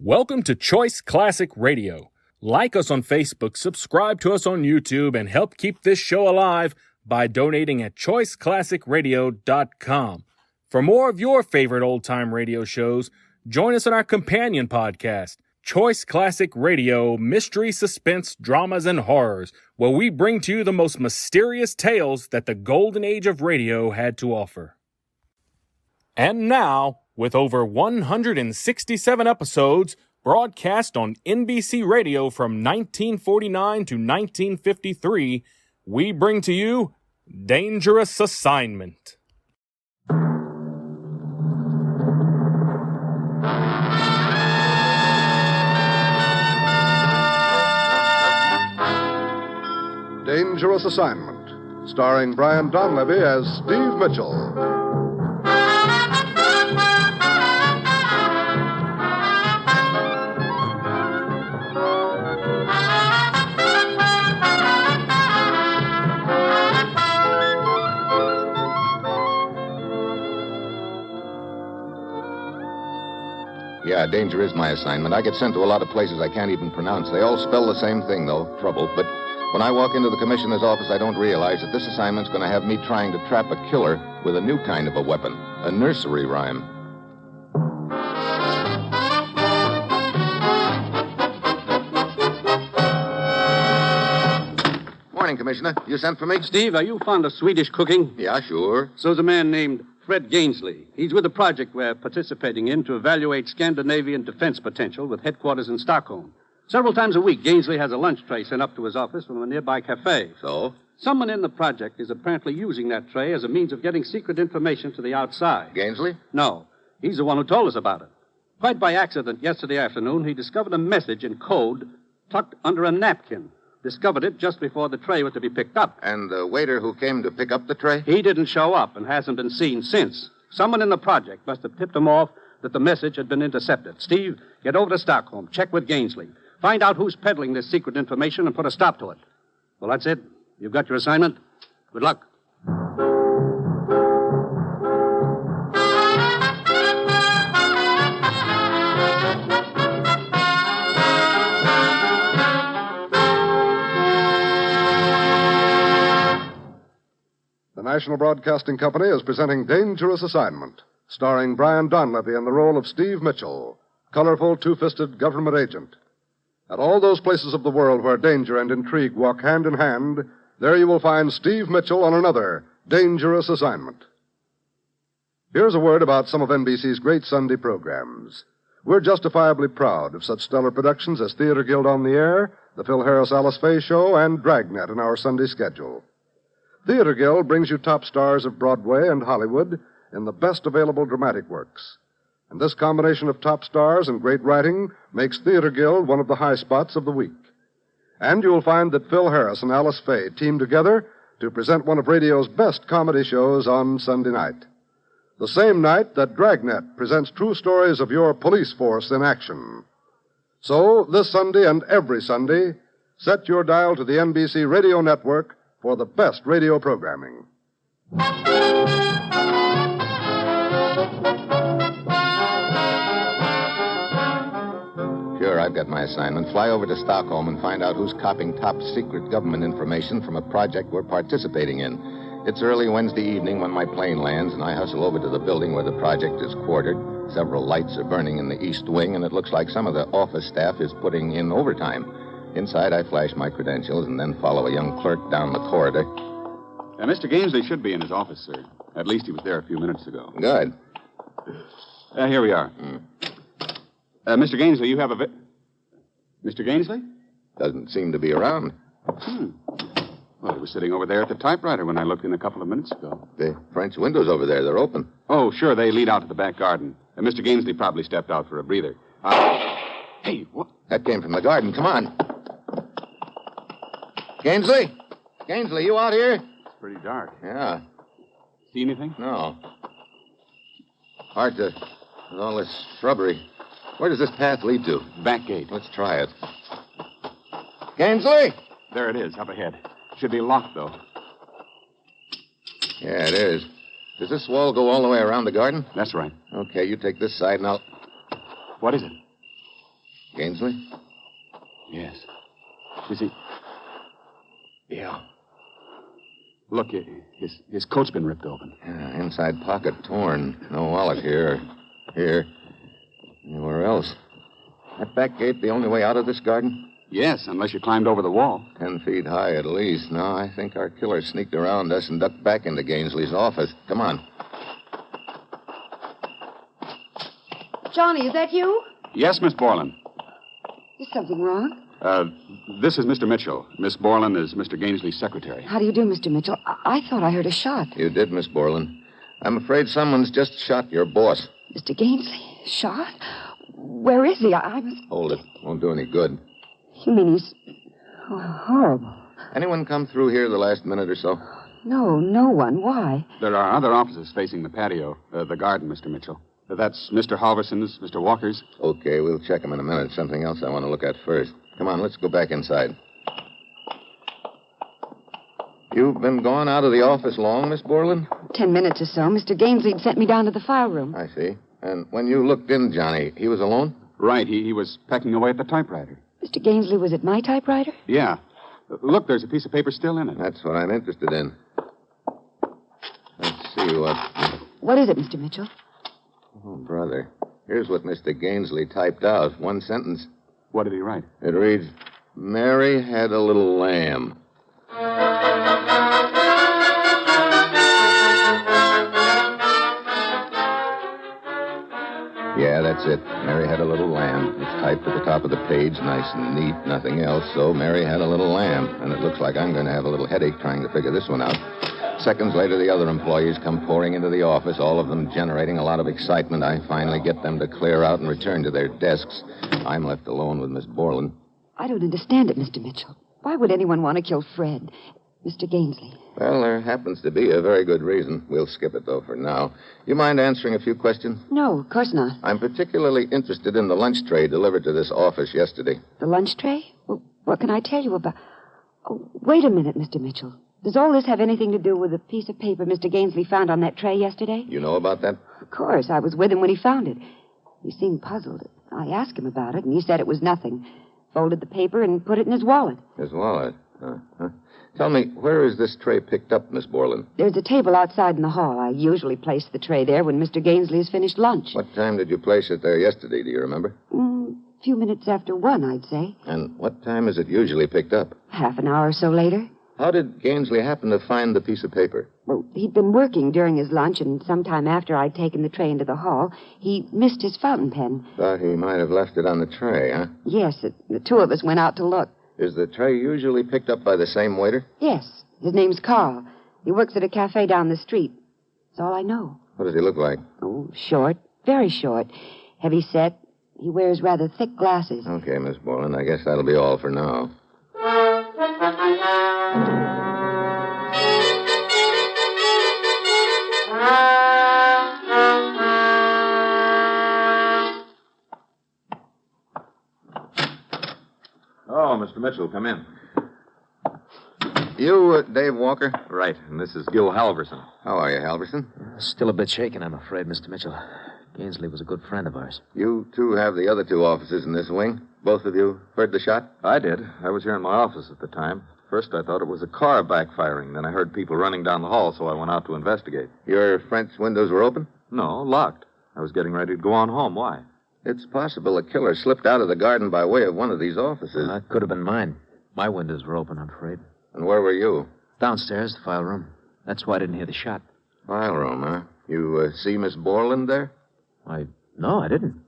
Welcome to Choice Classic Radio. Like us on Facebook, subscribe to us on YouTube, and help keep this show alive by donating at choiceclassicradio.com. For more of your favorite old-time radio shows, join us on our companion podcast, Choice Classic Radio, Mystery, Suspense, Dramas, and Horrors, where we bring to you the most mysterious tales that the golden age of radio had to offer. And now, with over 167 episodes broadcast on NBC Radio from 1949 to 1953, we bring to you Dangerous Assignment. Dangerous Assignment, starring Brian Donlevy as Steve Mitchell. Yeah, danger is my assignment. I get sent to a lot of places I can't even pronounce. They all spell the same thing, though, trouble. But when I walk into the commissioner's office, I don't realize that this assignment's going to have me trying to trap a killer with a new kind of a weapon, a nursery rhyme. Morning, Commissioner. You sent for me? Steve, are you fond of Swedish cooking? Yeah, sure. So's a man named Fred Gainsley. He's with a project we're participating in to evaluate Scandinavian defense potential with headquarters in Stockholm. Several times a week, Gainsley has a lunch tray sent up to his office from a nearby cafe. So? Someone in the project is apparently using that tray as a means of getting secret information to the outside. Gainsley? No. He's the one who told us about it. Quite by accident, yesterday afternoon, he discovered a message in code tucked under a napkin. Discovered it just before the tray was to be picked up. And the waiter who came to pick up the tray? He didn't show up and hasn't been seen since. Someone in the project must have tipped him off that the message had been intercepted. Steve, get over to Stockholm. Check with Gainsley. Find out who's peddling this secret information and put a stop to it. Well, that's it. You've got your assignment. Good luck. The National Broadcasting Company is presenting Dangerous Assignment, starring Brian Donlevy in the role of Steve Mitchell, colorful, two-fisted government agent. At all those places of the world where danger and intrigue walk hand in hand, there you will find Steve Mitchell on another Dangerous Assignment. Here's a word about some of NBC's great Sunday programs. We're justifiably proud of such stellar productions as Theater Guild on the Air, the Phil Harris Alice Faye Show, and Dragnet in our Sunday schedule. Theater Guild brings you top stars of Broadway and Hollywood in the best available dramatic works. And this combination of top stars and great writing makes Theater Guild one of the high spots of the week. And you'll find that Phil Harris and Alice Faye team together to present one of radio's best comedy shows on Sunday night. The same night that Dragnet presents true stories of your police force in action. So, this Sunday and every Sunday, set your dial to the NBC Radio Network for the best radio programming. Sure, I've got my assignment. Fly over to Stockholm and find out who's copying top secret government information from a project we're participating in. It's early Wednesday evening when my plane lands, and I hustle over to the building where the project is quartered. Several lights are burning in the east wing, and it looks like some of the office staff is putting in overtime. Inside, I flash my credentials and then follow a young clerk down the corridor. Mr. Gainsley should be in his office, sir. At least he was there a few minutes ago. Good. Here we are. Mr. Gainsley, you have a Mr. Gainsley? Doesn't seem to be around. Well, he was sitting over there at the typewriter when I looked in a couple of minutes ago. The French windows over there, they're open. Oh, sure, they lead out to the back garden. Mr. Gainsley probably stepped out for a breather. Hey, what? That came from the garden. Come on. Gainsley? Gainsley, you out here? It's pretty dark. Yeah. See anything? No. Hard to... with all this shrubbery. Where does this path lead to? Back gate. Let's try it. Gainsley? There it is, up ahead. Should be locked, though. Yeah, it is. Does this wall go all the way around the garden? That's right. Okay, you take this side and I'll... What is it? Gainsley? Yes. Is he? Yeah. Look, his coat's been ripped open. Yeah, inside pocket torn. No wallet here or here. Anywhere else. That back gate the only way out of this garden? Yes, unless you climbed over the wall. 10 feet high at least. No, I think our killer sneaked around us and ducked back into Gainsley's office. Come on. Johnny, is that you? Yes, Miss Borland. Is something wrong? This is Mr. Mitchell. Miss Borland is Mr. Gainsley's secretary. How do you do, Mr. Mitchell? I thought I heard a shot. You did, Miss Borland. I'm afraid someone's just shot your boss. Mr. Gainsley? Shot? Where is he? I must... Hold it. Won't do any good. You mean he's... Oh, horrible. Anyone come through here the last minute or so? No one. Why? There are other offices facing the patio, the garden, Mr. Mitchell. That's Mr. Halverson's, Mr. Walker's. Okay, we'll check them in a minute. Something else I want to look at first. Come on, let's go back inside. You've been gone out of the office long, Miss Borland? 10 minutes or so. Mr. Gainsley sent me down to the file room. I see. And when you looked in, Johnny, he was alone? Right, he was pecking away at the typewriter. Mr. Gainsley was at my typewriter? Yeah. Look, there's a piece of paper still in it. That's what I'm interested in. Let's see what... What is it, Mr. Mitchell? Oh, brother. Here's what Mr. Gainsley typed out. One sentence. What did he write? It reads, Mary had a little lamb. Yeah, that's it. Mary had a little lamb. It's typed at the top of the page, nice and neat, nothing else. So Mary had a little lamb. And it looks like I'm going to have a little headache trying to figure this one out. Seconds later, the other employees come pouring into the office, all of them generating a lot of excitement. I finally get them to clear out and return to their desks. I'm left alone with Miss Borland. I don't understand it, Mr. Mitchell. Why would anyone want to kill Fred? Mr. Gainsley. Well, there happens to be a very good reason. We'll skip it, though, for now. You mind answering a few questions? No, of course not. I'm particularly interested in the lunch tray delivered to this office yesterday. The lunch tray? Well, what can I tell you about... Oh, wait a minute, Mr. Mitchell. Does all this have anything to do with the piece of paper Mr. Gainsley found on that tray yesterday? You know about that? Of course. I was with him when he found it. He seemed puzzled. I asked him about it, and he said it was nothing. Folded the paper and put it in his wallet. His wallet? Uh-huh. Tell me, where is this tray picked up, Miss Borland? There's a table outside in the hall. I usually place the tray there when Mr. Gainsley has finished lunch. What time did you place it there yesterday, do you remember? A few minutes after 1, I'd say. And what time is it usually picked up? Half an hour or so later. How did Gainsley happen to find the piece of paper? Well, he'd been working during his lunch, and sometime after I'd taken the tray into the hall, he missed his fountain pen. Thought he might have left it on the tray, huh? Yes, the two of us went out to look. Is the tray usually picked up by the same waiter? Yes. His name's Carl. He works at a cafe down the street. That's all I know. What does he look like? Oh, short. Very short. Heavy set. He wears rather thick glasses. Okay, Miss Borland. I guess that'll be all for now. Oh, Mr. Mitchell, come in. You, Dave Walker? Right, and this is Gil Halverson. How are you, Halverson? Still a bit shaken, I'm afraid, Mr. Mitchell. Gainsley was a good friend of ours. You two have the other two offices in this wing. Both of you heard the shot? I did. I was here in my office at the time. First, I thought it was a car backfiring. Then I heard people running down the hall, so I went out to investigate. Your French windows were open? No, locked. I was getting ready to go on home. Why? It's possible a killer slipped out of the garden by way of one of these offices. That could have been mine. My windows were open, I'm afraid. And where were you? Downstairs, the file room. That's why I didn't hear the shot. File room, huh? You see Miss Borland there? No, I didn't.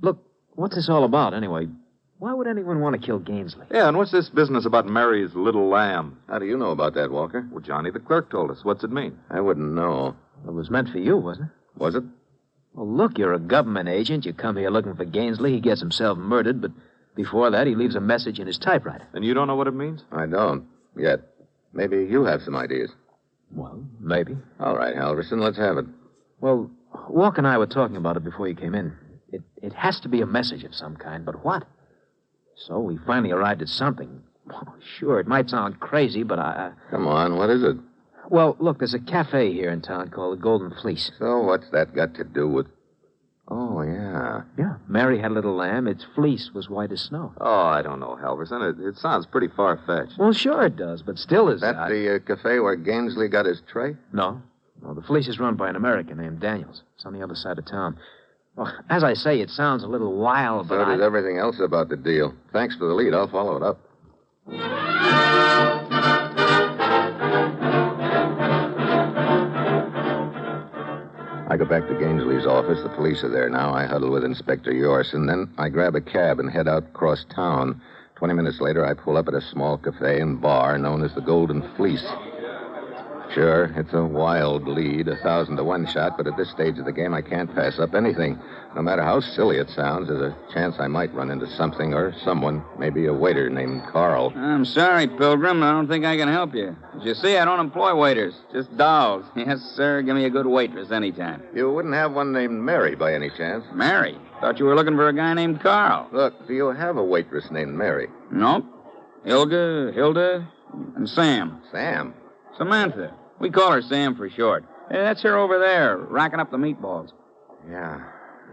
Look, what's this all about, anyway? Why would anyone want to kill Gainsley? Yeah, and what's this business about Mary's little lamb? How do you know about that, Walker? Well, Johnny, the clerk told us. What's it mean? I wouldn't know. It was meant for you, wasn't it? Was it? Well, look, you're a government agent. You come here looking for Gainsley. He gets himself murdered, but before that, he leaves a message in his typewriter. And you don't know what it means? I don't. Yet. Maybe you have some ideas. Well, maybe. All right, Halverson, let's have it. Well, Walk and I were talking about it before you came in. It has to be a message of some kind, but what? So we finally arrived at something. Oh, sure, it might sound crazy, but Come on, what is it? Well, look, there's a cafe here in town called the Golden Fleece. So what's that got to do with... Oh, yeah. Yeah, Mary had a little lamb. Its fleece was white as snow. Oh, I don't know, Halverson. It sounds pretty far-fetched. Well, sure it does, but still is That the cafe where Gainsley got his tray? No. The fleece is run by an American named Daniels. It's on the other side of town. Well, as I say, it sounds a little wild, but So does everything else about the deal. Thanks for the lead. I'll follow it up. I go back to Gainsley's office. The police are there now. I huddle with Inspector Yorson. Then I grab a cab and head out across town. 20 minutes later, I pull up at a small cafe and bar known as the Golden Fleece. Sure, it's a wild lead, 1,000 to 1 shot, but at this stage of the game, I can't pass up anything. No matter how silly it sounds, there's a chance I might run into something or someone, maybe a waiter named Carl. I'm sorry, Pilgrim. I don't think I can help you. As you see, I don't employ waiters, just dolls. Yes, sir. Give me a good waitress anytime. You wouldn't have one named Mary by any chance? Mary? Thought you were looking for a guy named Carl. Look, do you have a waitress named Mary? Nope. Ilga, Hilda, and Sam. Sam? Samantha. We call her Sam for short. Hey, that's her over there, racking up the meatballs. Yeah.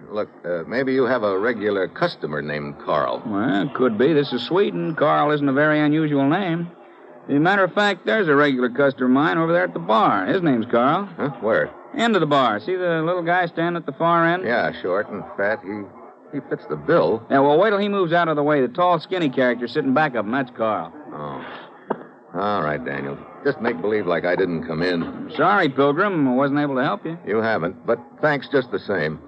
Look, maybe you have a regular customer named Carl. Well, could be. This is Sweden. Carl isn't a very unusual name. As a matter of fact, there's a regular customer of mine over there at the bar. His name's Carl. Huh? Where? End of the bar. See the little guy standing at the far end? Yeah, short and fat. He fits the bill. Yeah, well, wait till he moves out of the way. The tall, skinny character sitting back of him, that's Carl. Oh. All right, Daniel. Just make believe like I didn't come in. Sorry, Pilgrim. I wasn't able to help you. You haven't, but thanks just the same.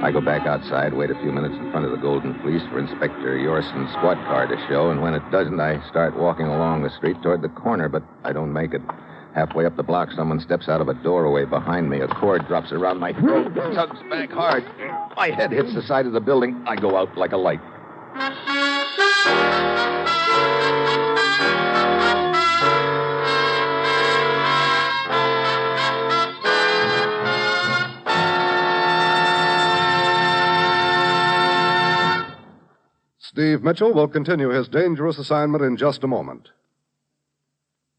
I go back outside, wait a few minutes in front of the Golden Fleece for Inspector Yorson's squad car to show, and when it doesn't, I start walking along the street toward the corner, but I don't make it. Halfway up the block, someone steps out of a doorway behind me. A cord drops around my throat, tugs back hard. My head hits the side of the building. I go out like a light. Steve Mitchell will continue his dangerous assignment in just a moment.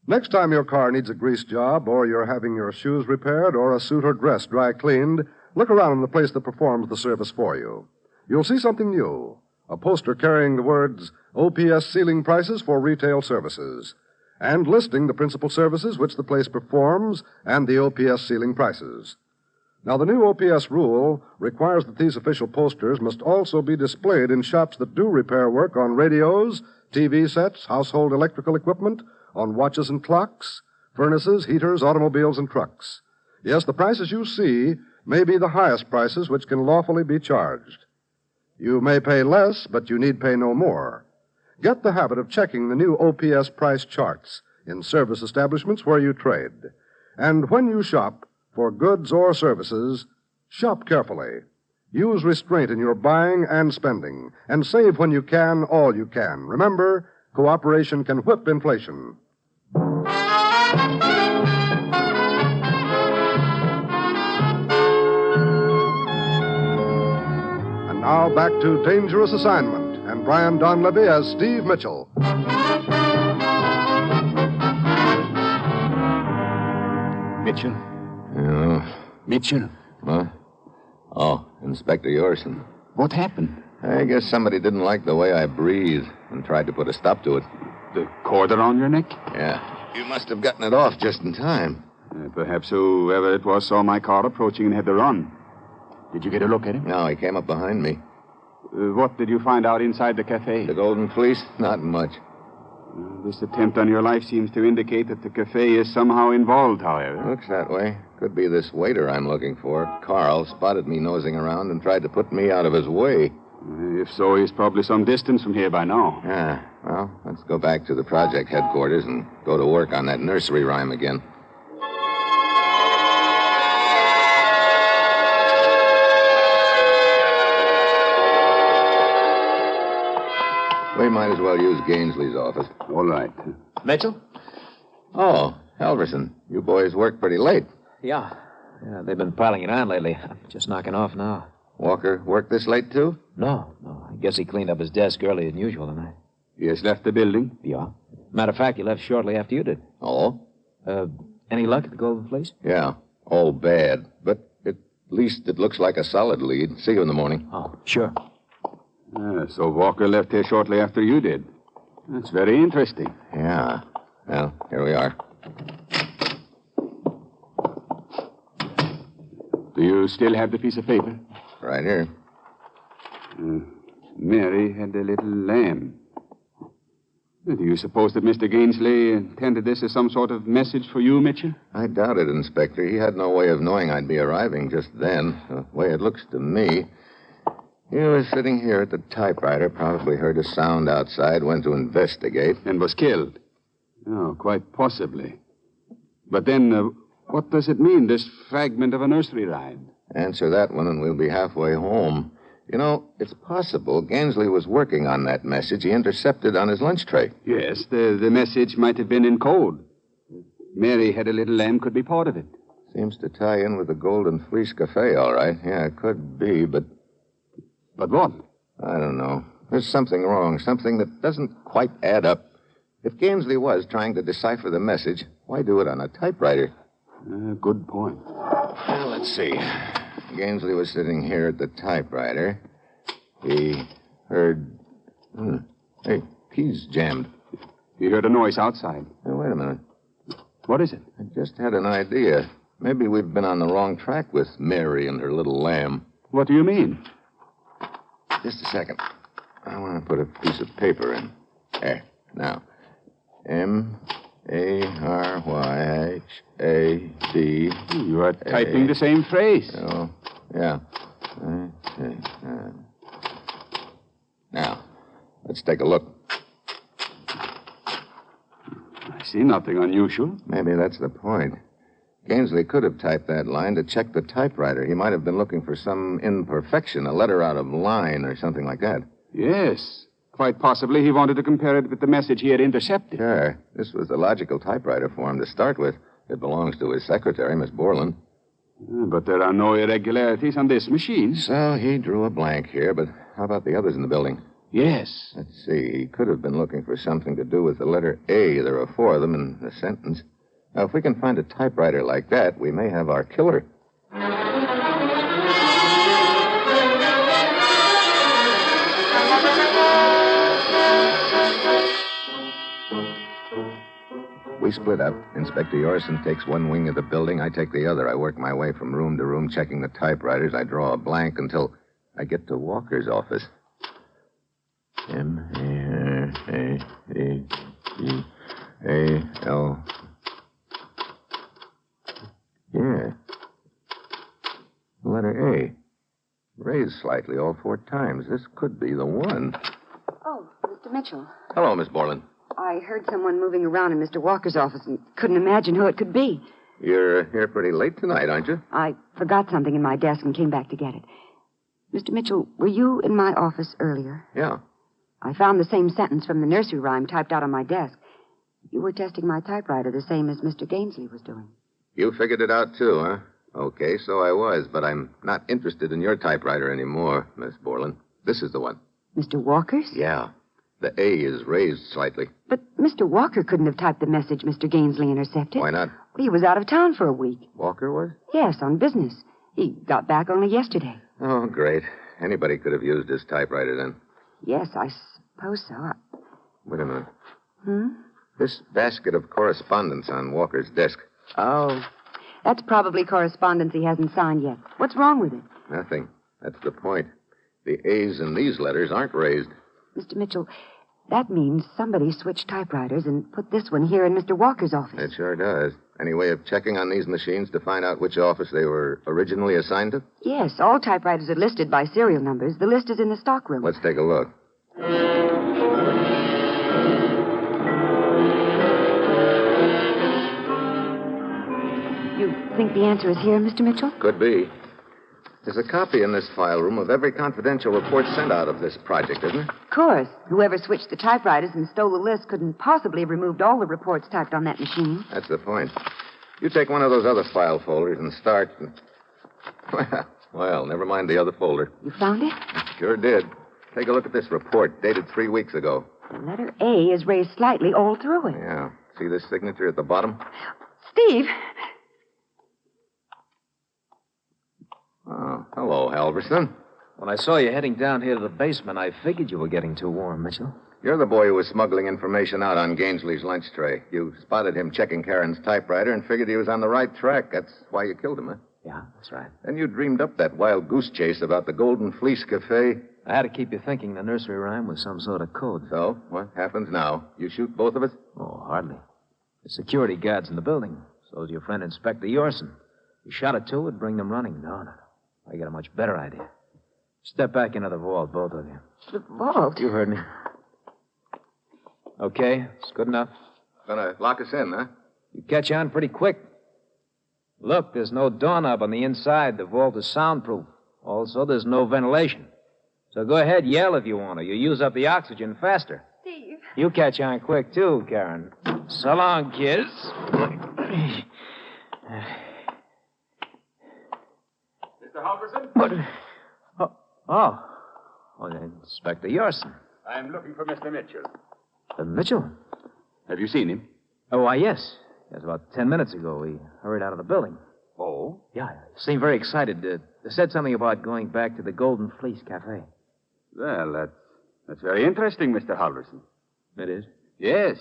Next time your car needs a grease job, or you're having your shoes repaired, or a suit or dress dry cleaned, look around in the place that performs the service for you. You'll see something new. A poster carrying the words OPS Ceiling Prices for Retail Services, and listing the principal services which the place performs and the OPS ceiling prices. Now, the new OPS rule requires that these official posters must also be displayed in shops that do repair work on radios, TV sets, household electrical equipment, on watches and clocks, furnaces, heaters, automobiles, and trucks. Yes, the prices you see may be the highest prices which can lawfully be charged. You may pay less, but you need pay no more. Get the habit of checking the new OPS price charts in service establishments where you trade. And when you shop for goods or services, shop carefully. Use restraint in your buying and spending, and save when you can all you can. Remember, cooperation can whip inflation. And now back to Dangerous Assignment and Brian Donlevy as Steve Mitchell. Mitchell? Yeah. Mitchell? Huh? Oh, Inspector Yorson. What happened? I guess somebody didn't like the way I breathed and tried to put a stop to it. The cord around your neck? Yeah. You must have gotten it off just in time. Perhaps whoever it was saw my car approaching and had to run. Did you get a look at him? No, he came up behind me. What did you find out inside the cafe? The Golden Fleece? Not much. This attempt on your life seems to indicate that the cafe is somehow involved, however. Looks that way. Could be this waiter I'm looking for. Carl spotted me nosing around and tried to put me out of his way. If so, he's probably some distance from here by now. Yeah. Well, let's go back to the project headquarters and go to work on that nursery rhyme again. We might as well use Gainsley's office. All right. Mitchell? Oh, Halverson, you boys work pretty late. Yeah, they've been piling it on lately. I'm just knocking off now. Walker work this late, too? No. I guess he cleaned up his desk earlier than usual tonight. He has left the building? Yeah. Matter of fact, he left shortly after you did. Oh? Any luck at the Golden Fleece? Yeah. All bad. But at least it looks like a solid lead. See you in the morning. Oh, sure. So Walker left here shortly after you did. That's very interesting. Yeah. Well, here we are. Do you still have the piece of paper? Right here. Mary had a little lamb. Do you suppose that Mr. Gainsley intended this as some sort of message for you, Mitchell? I doubt it, Inspector. He had no way of knowing I'd be arriving just then. The way it looks to me, he was sitting here at the typewriter, probably heard a sound outside, went to investigate. And was killed? Oh, quite possibly. But then, what does it mean, this fragment of a nursery rhyme? Answer that one and we'll be halfway home. You know, it's possible Gainsley was working on that message he intercepted on his lunch tray. Yes, the message might have been in code. Mary had a little lamb could be part of it. Seems to tie in with the Golden Fleece Cafe, all right. Yeah, it could be, but... But what? I don't know. There's something wrong, something that doesn't quite add up. If Gainsley was trying to decipher the message, why do it on a typewriter? Good point. Well, let's see. Gainsley was sitting here at the typewriter. He heard... Hey, key's jammed. He heard a noise outside. Hey, wait a minute. What is it? I just had an idea. Maybe we've been on the wrong track with Mary and her little lamb. What do you mean? Just a second. I want to put a piece of paper in. There. Now. M-A-R-Y-H-A-D. You are typing the same phrase. Oh, yeah. Now, let's take a look. I see nothing unusual. Maybe that's the point. Gainsley could have typed that line to check the typewriter. He might have been looking for some imperfection, a letter out of line or something like that. Yes. Quite possibly he wanted to compare it with the message he had intercepted. Sure. This was the logical typewriter for him to start with. It belongs to his secretary, Miss Borland. But there are no irregularities on this machine. So he drew a blank here, but how about the others in the building? Yes. Let's see. He could have been looking for something to do with the letter A. There are 4 of them in the sentence. Now, if we can find a typewriter like that, we may have our killer. We split up. Inspector Yorson takes one wing of the building. I take the other. I work my way from room to room, checking the typewriters. I draw a blank until I get to Walker's office. M-A-R-A-A-E-A-L. Yeah. Letter A. Raised slightly all 4 times. This could be the one. Oh, Mr. Mitchell. Hello, Miss Borland. I heard someone moving around in Mr. Walker's office and couldn't imagine who it could be. You're here pretty late tonight, aren't you? I forgot something in my desk and came back to get it. Mr. Mitchell, were you in my office earlier? Yeah. I found the same sentence from the nursery rhyme typed out on my desk. You were testing my typewriter the same as Mr. Gainsley was doing. You figured it out, too, huh? Okay, so I was, but I'm not interested in your typewriter anymore, Miss Borland. This is the one. Mr. Walker's? Yeah. The A is raised slightly. But Mr. Walker couldn't have typed the message Mr. Gainsley intercepted. Why not? He was out of town for a week. Walker was? Yes, on business. He got back only yesterday. Oh, great. Anybody could have used his typewriter then. Yes, I suppose so. Wait a minute. Hmm? This basket of correspondence on Walker's desk. Oh. That's probably correspondence he hasn't signed yet. What's wrong with it? Nothing. That's the point. The A's in these letters aren't raised. Mr. Mitchell, that means somebody switched typewriters and put this one here in Mr. Walker's office. It sure does. Any way of checking on these machines to find out which office they were originally assigned to? Yes, all typewriters are listed by serial numbers. The list is in the stockroom. Let's take a look. You think the answer is here, Mr. Mitchell? Could be. There's a copy in this file room of every confidential report sent out of this project, isn't there? Of course. Whoever switched the typewriters and stole the list couldn't possibly have removed all the reports typed on that machine. That's the point. You take one of those other file folders and start... Well, never mind the other folder. You found it? Sure did. Take a look at this report, dated 3 weeks ago. The letter A is raised slightly all through it. Yeah. See this signature at the bottom? Steve! Oh, hello, Halverson. When I saw you heading down here to the basement, I figured you were getting too warm, Mitchell. You're the boy who was smuggling information out on Gainsley's lunch tray. You spotted him checking Karen's typewriter and figured he was on the right track. That's why you killed him, huh? Yeah, that's right. Then you dreamed up that wild goose chase about the Golden Fleece Cafe. I had to keep you thinking the nursery rhyme was some sort of code. So, what happens now? You shoot both of us? Oh, hardly. The security guard's in the building. So's your friend Inspector Yorson. You shot at two, would bring them running. No. I got a much better idea. Step back into the vault, both of you. The vault? You heard me. Okay, it's good enough. Gonna lock us in, huh? You catch on pretty quick. Look, there's no doorknob on the inside. The vault is soundproof. Also, there's no ventilation. So go ahead, yell if you want to. You use up the oxygen faster. Steve. You catch on quick, too, Karen. So long, kids. Mr. Halverson? What? Oh, Inspector Yorson. I'm looking for Mr. Mitchell. Mitchell? Have you seen him? Oh, why, yes. Yes, about 10 minutes ago. He hurried out of the building. Oh? Yeah, he seemed very excited. They said something about going back to the Golden Fleece Cafe. Well, that's very interesting, Mr. Halverson. It is? Yes.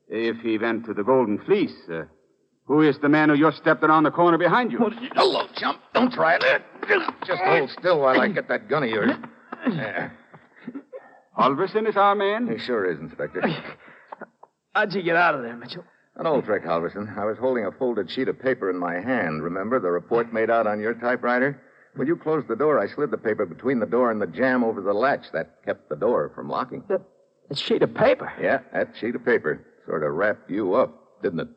If he went to the Golden Fleece, who is the man who just stepped around the corner behind you? Hello, chump. Don't try it. Just hold still while I get that gun of yours. There. Halverson is our man? He sure is, Inspector. How'd you get out of there, Mitchell? An old trick, Halverson. I was holding a folded sheet of paper in my hand. Remember the report made out on your typewriter? When you closed the door, I slid the paper between the door and the jamb over the latch. That kept the door from locking. That sheet of paper? Yeah, that sheet of paper. Sort of wrapped you up, didn't it?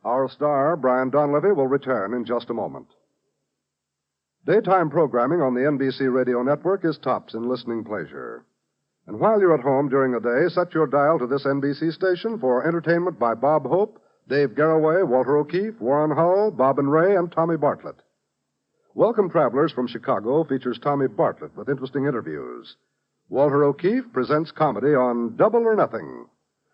Our star, Brian Donlevy, will return in just a moment. Daytime programming on the NBC radio network is tops in listening pleasure. And while you're at home during the day, set your dial to this NBC station for entertainment by Bob Hope, Dave Garroway, Walter O'Keefe, Warren Hull, Bob and Ray, and Tommy Bartlett. Welcome Travelers from Chicago features Tommy Bartlett with interesting interviews. Walter O'Keefe presents comedy on Double or Nothing.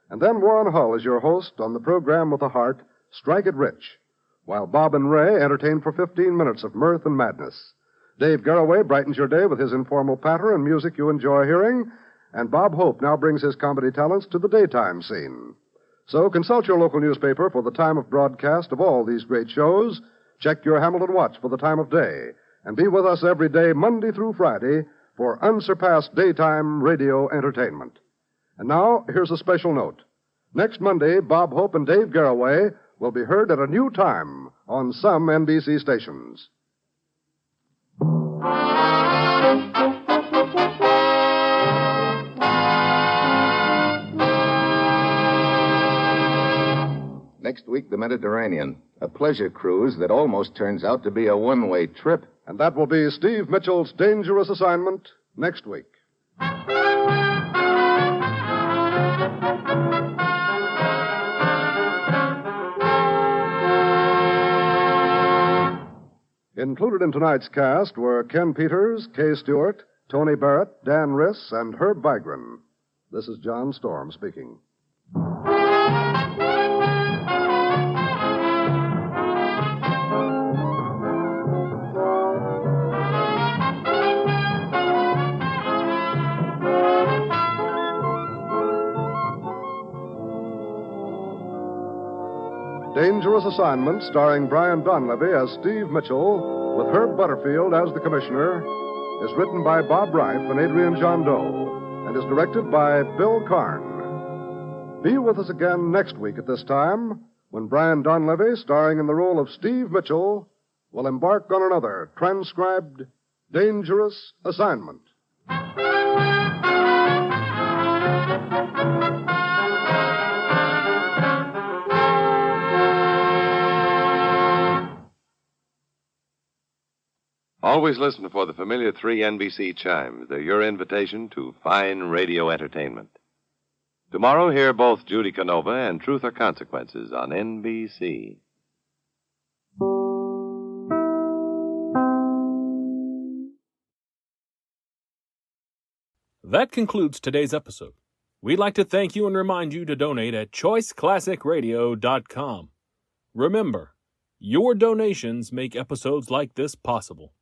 And then Warren Hull is your host on the program with a heart, Strike It Rich, while Bob and Ray entertain for 15 minutes of mirth and madness. Dave Garroway brightens your day with his informal patter and music you enjoy hearing, and Bob Hope now brings his comedy talents to the daytime scene. So consult your local newspaper for the time of broadcast of all these great shows, check your Hamilton watch for the time of day, and be with us every day, Monday through Friday, for unsurpassed daytime radio entertainment. And now, here's a special note. Next Monday, Bob Hope and Dave Garroway will be heard at a new time on some NBC stations. Next week, the Mediterranean. A pleasure cruise that almost turns out to be a one-way trip. And that will be Steve Mitchell's dangerous assignment next week. Included in tonight's cast were Ken Peters, Kay Stewart, Tony Barrett, Dan Riss, and Herb Vigran. This is John Storm speaking. Dangerous Assignment, starring Brian Donlevy as Steve Mitchell, with Herb Butterfield as the Commissioner, is written by Bob Reif and Adrian Jondeau, and is directed by Bill Karn. Be with us again next week at this time, when Brian Donlevy, starring in the role of Steve Mitchell, will embark on another transcribed Dangerous Assignment. Always listen for the familiar 3 NBC chimes. They're your invitation to fine radio entertainment. Tomorrow, hear both Judy Canova and Truth or Consequences on NBC. That concludes today's episode. We'd like to thank you and remind you to donate at choiceclassicradio.com. Remember, your donations make episodes like this possible.